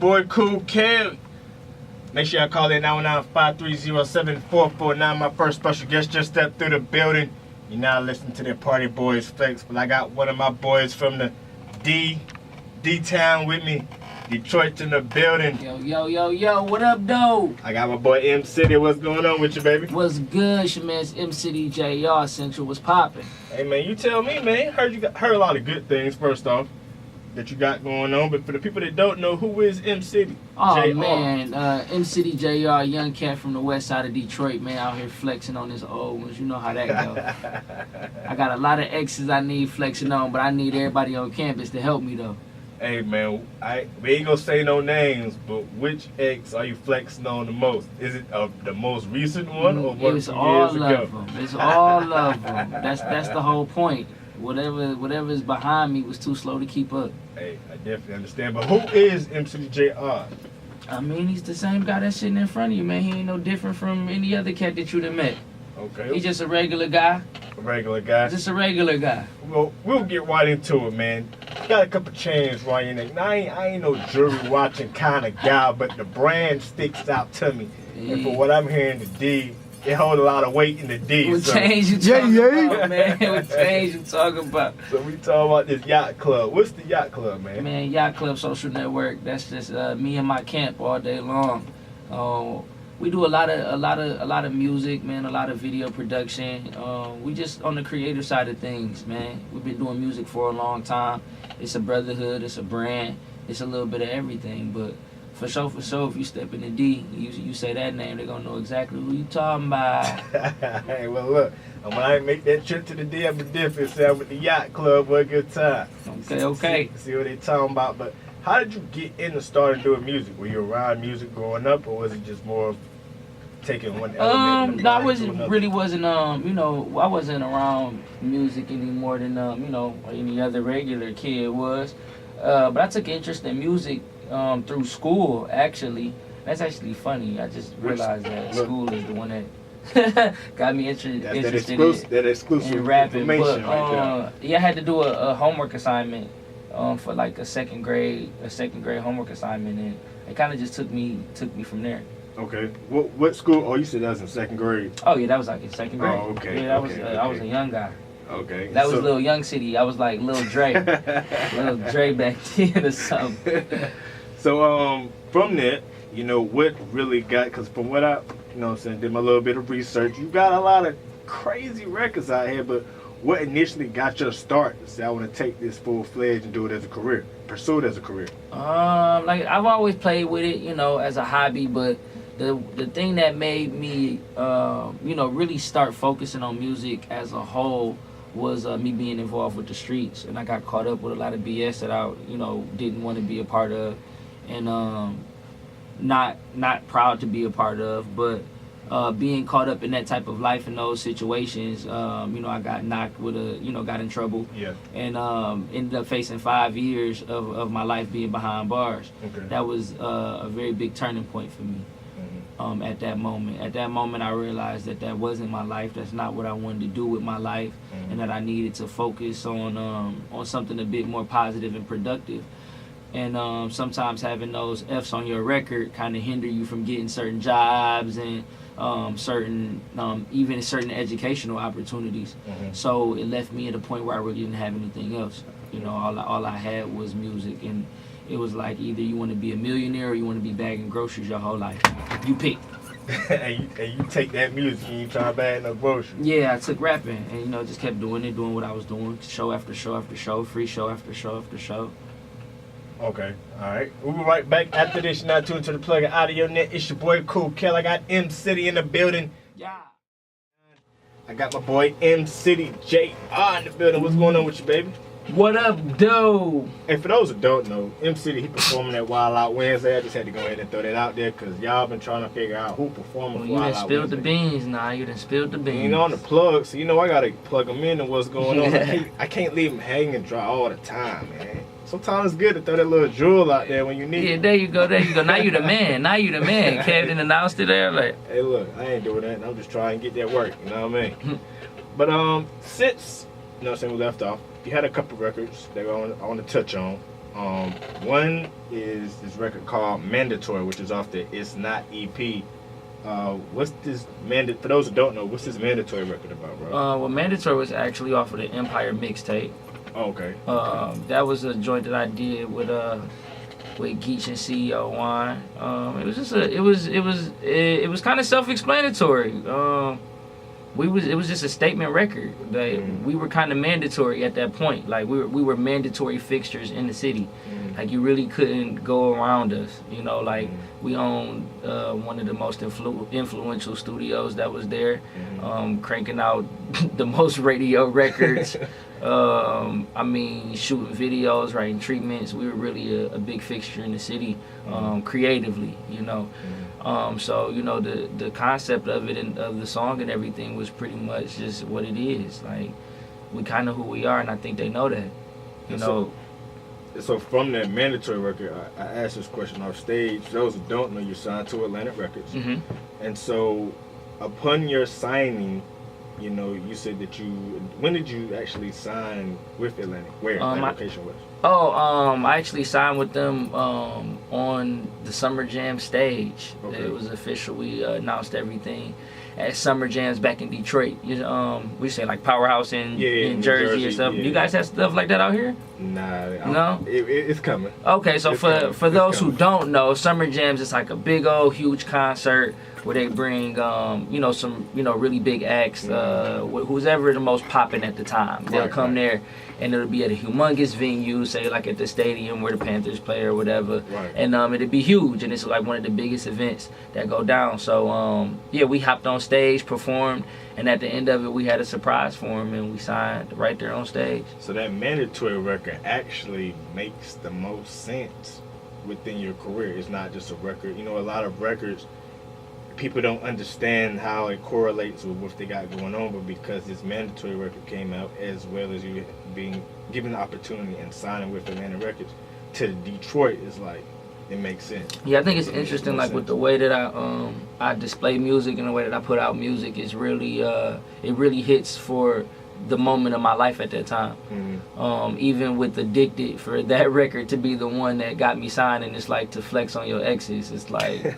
boy Kool Kel. Make sure y'all call in 919-530-7449. My first special guest just stepped through the building. You're now listening to the Party Boys Flex, but I got one of my boys from the D-Town with me. Detroit in the building. Yo, what up, though? I got my boy M-City. What's going on with you, baby? What's good? It's your man's MCityJR. Central was popping. Hey, man, you tell me, man. Heard a lot of good things, first off, that you got going on. But for the people that don't know, who is M-City? Oh, JR? man. MCityJR, young cat from the west side of Detroit, man, out here flexing on his old ones. You know how that go. I got a lot of exes I need flexing on, but I need everybody on campus to help me, though. Hey, man, we ain't gonna say no names, but which ex are you flexing on the most? Is it the most recent one or one It's from all years ago? of them. It's all of them. That's the whole point. Whatever is behind me was too slow to keep up. Hey, I definitely understand. But who is MCityJR? I mean, he's the same guy that's sitting in front of you, man. He ain't no different from any other cat that you done met. Okay. He's just a regular guy. A regular guy. Just a regular guy. Well, we'll get right into it, man. Got a couple chains right in there. Now, I ain't no jury watching kind of guy, but the brand sticks out to me. Yeah. And for what I'm hearing, the D, it hold a lot of weight in the D. What so. change you talking about, man? What change you talking about? So we talking about this yacht club. What's the yacht club, man? Man, Yacht Club Social Network. That's just me and my camp all day long. We do a lot of music, man. A lot of video production. We just on the creative side of things, man. We've been doing music for a long time. It's a brotherhood. It's a brand. It's a little bit of everything. But for sure, if you step in the D, you say that name, they're gonna know exactly who you talking about. Hey, well, look. When I make that trip to the D, I'm a different sound with the yacht club. What a good time. Okay. See what they talking about. But how did you get into starting doing music? Were you around music growing up, or was it just more of taking one element? No, I wasn't I wasn't around music any more than any other regular kid was. But I took interest in music through school. Actually, that's actually funny. I just realized that school is the one that got me interested in rapping. But yeah, I had to do a homework assignment for like a second grade homework assignment, and it kind of just took me from there. Okay. What school? Oh, you said that was in second grade. Oh yeah, that was like in second grade. Oh, okay. Yeah, I was a young guy. Okay. That was Lil Young City. I was like Lil Dre. Lil Dre back then or something. So from that, what really got? Because from what I, did my little bit of research. You got a lot of crazy records out here, but what initially got your start to say I want to take this full-fledged and do it as a career, pursue it as a career? Like I've always played with it, as a hobby, but the thing that made me, really start focusing on music as a whole was me being involved with the streets, and I got caught up with a lot of BS that I, didn't want to be a part of, and not proud to be a part of, but being caught up in that type of life in those situations, I got knocked with got in trouble, yeah, and ended up facing 5 years of my life being behind bars. Okay. That was a very big turning point for me. At that moment, I realized that wasn't my life. That's not what I wanted to do with my life, and that I needed to focus on something a bit more positive and productive. And sometimes having those F's on your record kind of hinder you from getting certain jobs and certain educational opportunities. So it left me at a point where I really didn't have anything else. All I had was music, and it was like either you want to be a millionaire or you want to be bagging groceries your whole life. You pick. and you take that music and you try to bag no groceries. Yeah, I took rapping and just kept doing what I was doing, show after show after show, free show after show after show. Okay, alright. We'll be right back after this. You're not tuned to the plug out of your net. It's your boy Kool Kel. I got M-City in the building. Yeah. I got my boy MCityJR in the building. What's going on with you, baby? What up, dude? And for those who don't know, M-City, he performing at Wild Out Wednesday. I just had to go ahead and throw that out there because y'all been trying to figure out who performing Well, Wild you done Out spilled Wednesday. the beans now. You done spilled the beans. On the plug, so I gotta plug them in and what's going on. I can't leave them hanging dry all the time, man. Sometimes it's good to throw that little jewel out there when you need it. Yeah, there you go. Now you the man. Kevin announced it there, like. Hey, look, I ain't doing that. I'm just trying to get that work. You know what I mean? But since you know what I'm saying, we left off, you had a couple records that I want to touch on. One is this record called Mandatory, which is off the It's Not EP. What's this for those who don't know, what's this Mandatory record about, bro? Well, Mandatory was actually off of the Empire mixtape. Oh, okay. That was a joint that I did with Geach and CEO Wine. It was just it was kind of self-explanatory. It was just a statement record. We were kind of mandatory at that point. Like we were mandatory fixtures in the city. Like you really couldn't go around us. You know, like we owned one of the most influential studios that was there, cranking out the most radio records. I mean, shooting videos, writing treatments. We were really a big fixture in the city, creatively, you know. So, you know, the concept of it and of the song and everything was pretty much just what it is. Like, we kind of who we are, and I think they know that, you know. So from that Mandatory record, I asked this question off stage. For those who don't know, you signed to Atlantic Records. And so upon your signing, you know, you said that when did you actually sign with Atlantic? Where that location was? I actually signed with them on the Summer Jam stage. Okay. It was official. We announced everything at Summer Jams back in Detroit. We say like Powerhouse in Jersey or stuff. Yeah. You guys have stuff like that out here? Nah. No? It's coming. Okay, so for those who don't know, Summer Jams is like a big old huge concert where they bring some really big acts, who's ever the most popping at the time. They'll come there, and it'll be at a humongous venue, say like at the stadium where the Panthers play or whatever, and it'll be huge, and it's like one of the biggest events that go down. So we hopped on stage, performed, and at the end of it we had a surprise for him, and we signed right there on stage. So that Mandatory record actually makes the most sense within your career. It's not just a record. You know, a lot of records, people don't understand how it correlates with what they got going on, but because this Mandatory record came out, as well as you being given the opportunity and signing with Atlantic Records to Detroit, is like, it makes sense. Yeah, I think it's interesting, like with the way that I display music and the way that I put out music is really it really hits for the moment of my life at that time. Even with Addicted, for that record to be the one that got me signed, and it's like to flex on your exes, it's like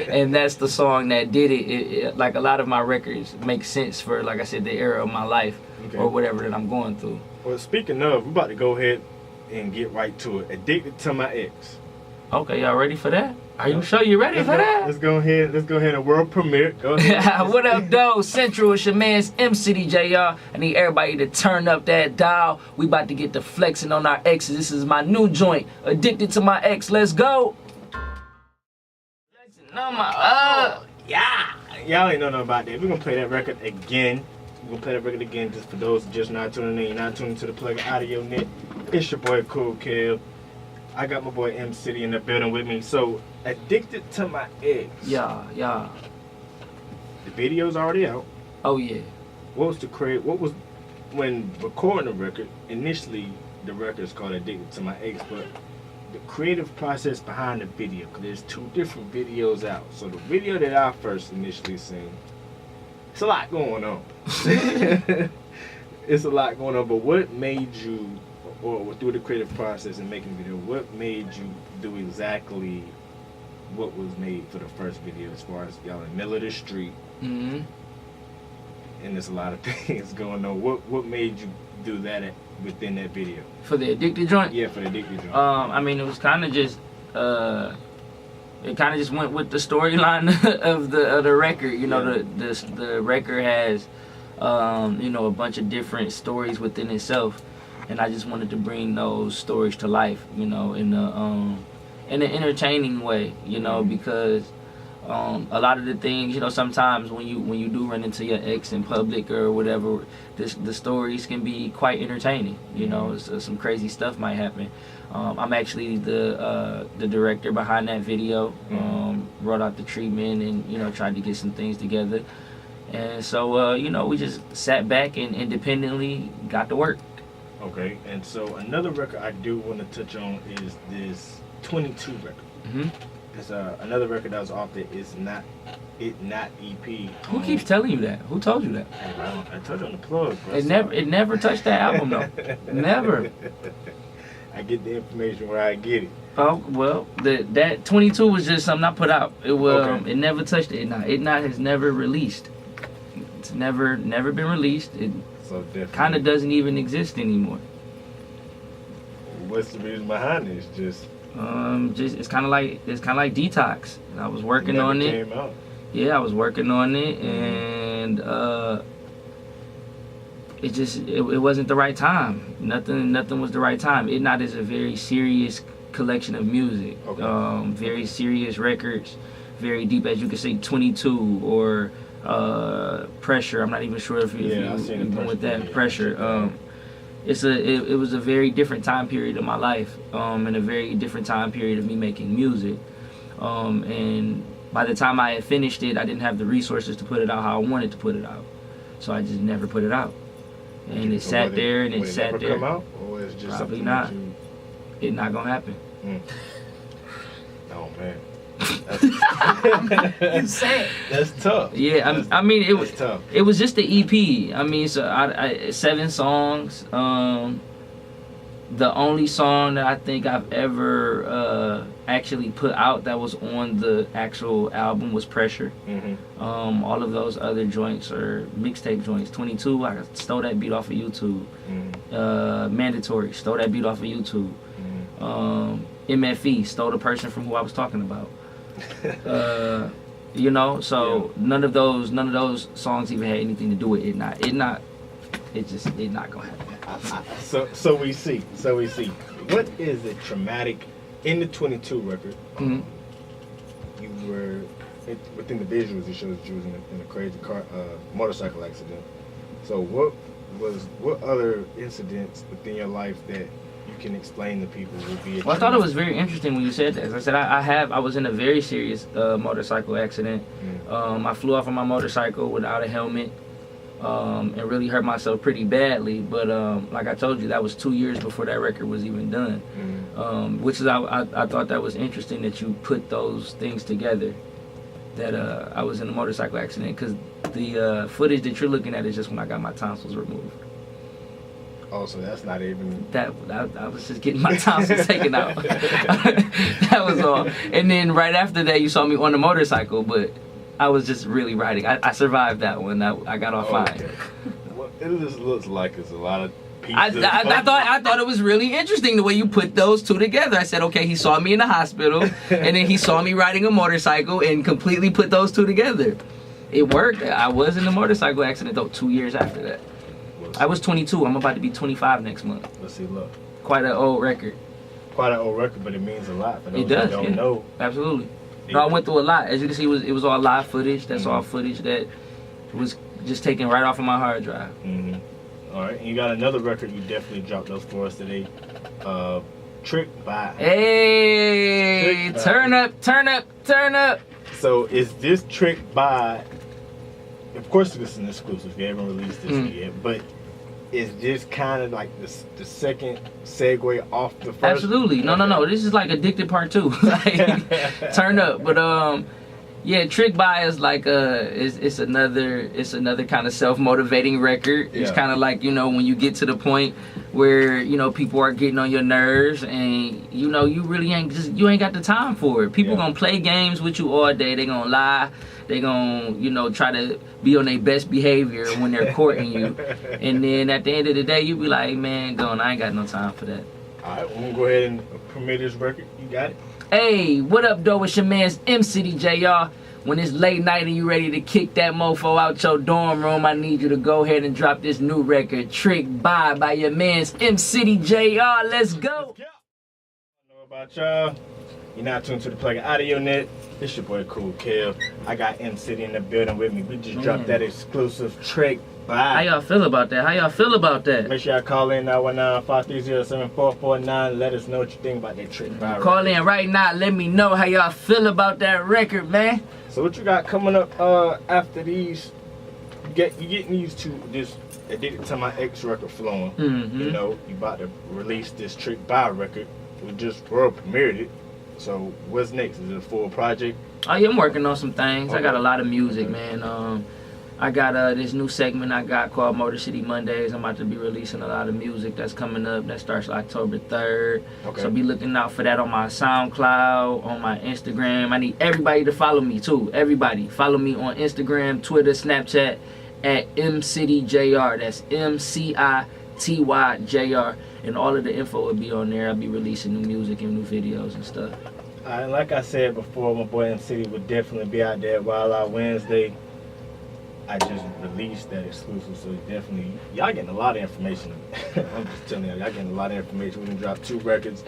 and that's the song that did it. Like a lot of my records make sense for, like I said, the era of my life or whatever that I'm going through. Well, speaking of, we're about to go ahead and get right to it. Addicted to My Ex. Okay, y'all ready for that? Are you sure you ready for that? Let's go ahead and world premiere. Go ahead. What up, though? Central, it's your man's MCityJR. I need everybody to turn up that dial. We about to get to flexing on our exes. This is my new joint, Addicted to My Ex. Let's go. Flexing on my Y'all ain't know nothing about that. We're gonna play that record again. Just for those just not tuning in. You're not tuning to the Plug Audio Net. It's your boy Kool Kel. I got my boy MCity in the building with me. So, Addicted to My Ex. Yeah. The video's already out. Oh yeah. What was when recording the record? Initially, the record is called Addicted to My Ex, but the creative process behind the video, because there's two different videos out. So the video that I first initially seen, it's a lot going on. It's a lot going on. But what made you, or through the creative process and making the video, what made you do exactly what was made for the first video, as far as y'all in the middle of the street, and there's a lot of things going on. What made you do that within that video? For the Addicted joint? Yeah, for the Addicted joint. I mean, it was kind of just, it kind of just went with the storyline of the record. You know, the record has, a bunch of different stories within itself. And I just wanted to bring those stories to life, in an entertaining way, because a lot of the things, sometimes when you do run into your ex in public or whatever, the stories can be quite entertaining. Some crazy stuff might happen. I'm actually the director behind that video. Wrote out the treatment and tried to get some things together. And so we just sat back and independently got to work. Okay, and so another record I do want to touch on is this 22 record. It's another record that was off there. It's not EP. Who keeps telling you that? Who told you that? Hey, I told you on the plug, bro. It never touched that album though. Never. I get the information where I get it. Oh well, that 22 was just something I put out. It was Okay. it never touched it. It not has never released. It's never been released. It So definitely. kind of doesn't even exist anymore. What's the reason behind it? It's just It's kind of like Detox. I was working never on it. came out. Yeah, I was working on it, and it wasn't the right time. Nothing was the right time. It Not is a very serious collection of music. Okay. Very serious records, very deep, as you could say, 22 or Pressure. I'm not even sure if I you've seen the been with Pressure, that yeah. Pressure. It was a very different time period of my life, and a very different time period of me making music. And by the time I had finished it, I didn't have the resources to put it out how I wanted to put it out. So I just never put it out. And it So sat will there and it will sat never there. come out, or it's just Probably something not. that you... It's not gonna happen. Oh man, You say it. that's tough. Yeah, I mean it was That's tough. it was just the EP. I mean, so I 7 songs. The only song that I think I've ever actually put out that was on the actual album was Pressure. Mm-hmm. All of those other joints are mixtape joints. 22, I stole that beat off of YouTube. Mm-hmm. Mandatory, stole that beat off of YouTube. Mm-hmm. MFE, stole the person from who I was talking about. You know, so none of those songs even had anything to do with It Not gonna happen. So we see. What is the traumatic in the 22 record? Mhm. You were within the visuals. It shows you was in a crazy motorcycle accident. So what other incidents within your life that you can explain to people would be? Well, I thought it was very interesting when you said that. As I said, I was in a very serious motorcycle accident. Mm. I flew off on my motorcycle without a helmet. And really hurt myself pretty badly, but like I told you, that was 2 years before that record was even done. Mm. Which is I thought that was interesting that you put those things together. That I was in a motorcycle accident, because the footage that you're looking at is just when I got my tonsils removed. Oh, so that's not even. I was just getting my tonsils taken out. That was all. And then right after that, you saw me on the motorcycle, but I was just really riding. I survived that one. I got off fine. Okay. Well, it just looks like it's a lot of pieces. I thought it was really interesting the way you put those two together. I said, okay, he saw me in the hospital, and then he saw me riding a motorcycle, and completely put those two together. It worked. I was in a motorcycle accident though 2 years after that. I was 22. I'm about to be 25 next month. Let's see. Look, Quite an old record. quite an old record, but it means a lot for those It does. who don't Yeah. know. Absolutely. No, I went through a lot. As you can see, it was all live footage. That's all footage that was just taken right off of my hard drive. Mm-hmm. All right, and you got another record. You definitely dropped those for us today. Trick by. Hey, Trick turn up, turn up, turn up. So is this Trick by? Of course, this is an exclusive. We haven't released this yet, but is this kind of like the second segue off the first? Absolutely. No. This is like Addicted Part 2. Like, turn up. But yeah, Trick by is like it's another kind of self-motivating record. It's Yeah. kind of like, you know, when you get to the point where, you know, people are getting on your nerves, and you know you really ain't got the time for it. People gonna play games with you all day. They gonna lie. They gonna, you know, try to be on their best behavior when they're courting you. And then at the end of the day, you be like, man, I ain't got no time for that. All right, we're gonna go ahead and premiere this record. You got it. Hey, what up, though? It's your man's MCityJR. When it's late night and you ready to kick that mofo out your dorm room, I need you to go ahead and drop this new record, Trick by your man's MCityJR. Let's go. I don't know about y'all. You're not tuned to the Plug Audio Net. It's your boy Kool Kel. I got M City in the building with me. We just dropped that exclusive Trick by. How y'all feel about that? Make sure y'all call in 919-530-7449. Let us know what you think about that Trick by. Call in right now. Let me know how y'all feel about that record, man. So what you got coming up after these? You getting used to this Addicted to My Ex record flowing. Mm-hmm. You know, you about to release this Trick by record. We just world premiered it. So what's next? Is it a full project? Oh yeah, I'm working on some things. Okay. I got a lot of music, man. I got this new segment I got called Motor City Mondays. I'm about to be releasing a lot of music that's coming up. That starts October 3rd. Okay. So be looking out for that on my SoundCloud, on my Instagram. I need everybody to follow me too. Everybody, follow me on Instagram, Twitter, Snapchat at MCityJR. That's MCityJR. And all of the info will be on there. I'll be releasing new music and new videos and stuff. Like I said before, my boy MCity will definitely be out there Wild Out Wednesday. I just released that exclusive, so definitely, y'all getting a lot of information. I'm just telling y'all getting a lot of information. We can drop 2 records,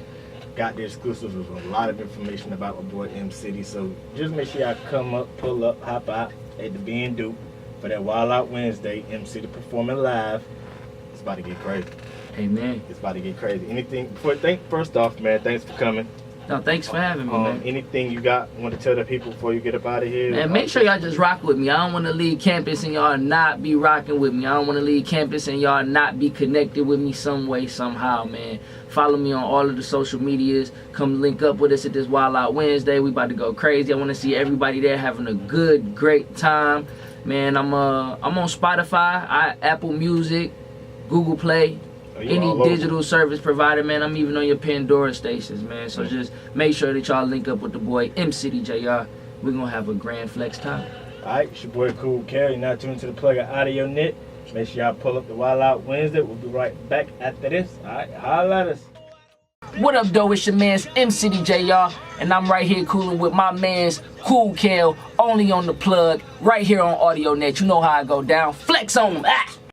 got the exclusives with a lot of information about my boy MCity. So just make sure y'all come up, pull up, hop out at the B and Do for that Wild Out Wednesday. MCity performing live. It's about to get crazy. Amen. It's about to get crazy. Anything first off, man, thanks for coming. No, thanks for having me, man. Anything you want to tell the people before you get up out of here? And make sure y'all just rock with me. I don't want to leave campus and y'all not be rocking with me. I don't want to leave campus and y'all not be connected with me some way, somehow, man. Follow me on all of the social medias. Come link up with us at this Wild Out Wednesday. We about to go crazy. I want to see everybody there having a good, great time. Man, I'm on Spotify, Apple Music, Google Play. Any digital service provider, man. I'm even on your Pandora stations, man. So just make sure that y'all link up with the boy MCityJR. We're gonna have a grand flex time. Alright, it's your boy Kool Kel. You're now tuned to the plug of Audio Net. Make sure y'all pull up the Wild Out Wednesday. We'll be right back after this. Alright, holla at us. What up, though? It's your man's MCityJR, and I'm right here cooling with my man's Kool Kel, only on the plug, right here on Audio Net. You know how I go down. Flex on them. Ah!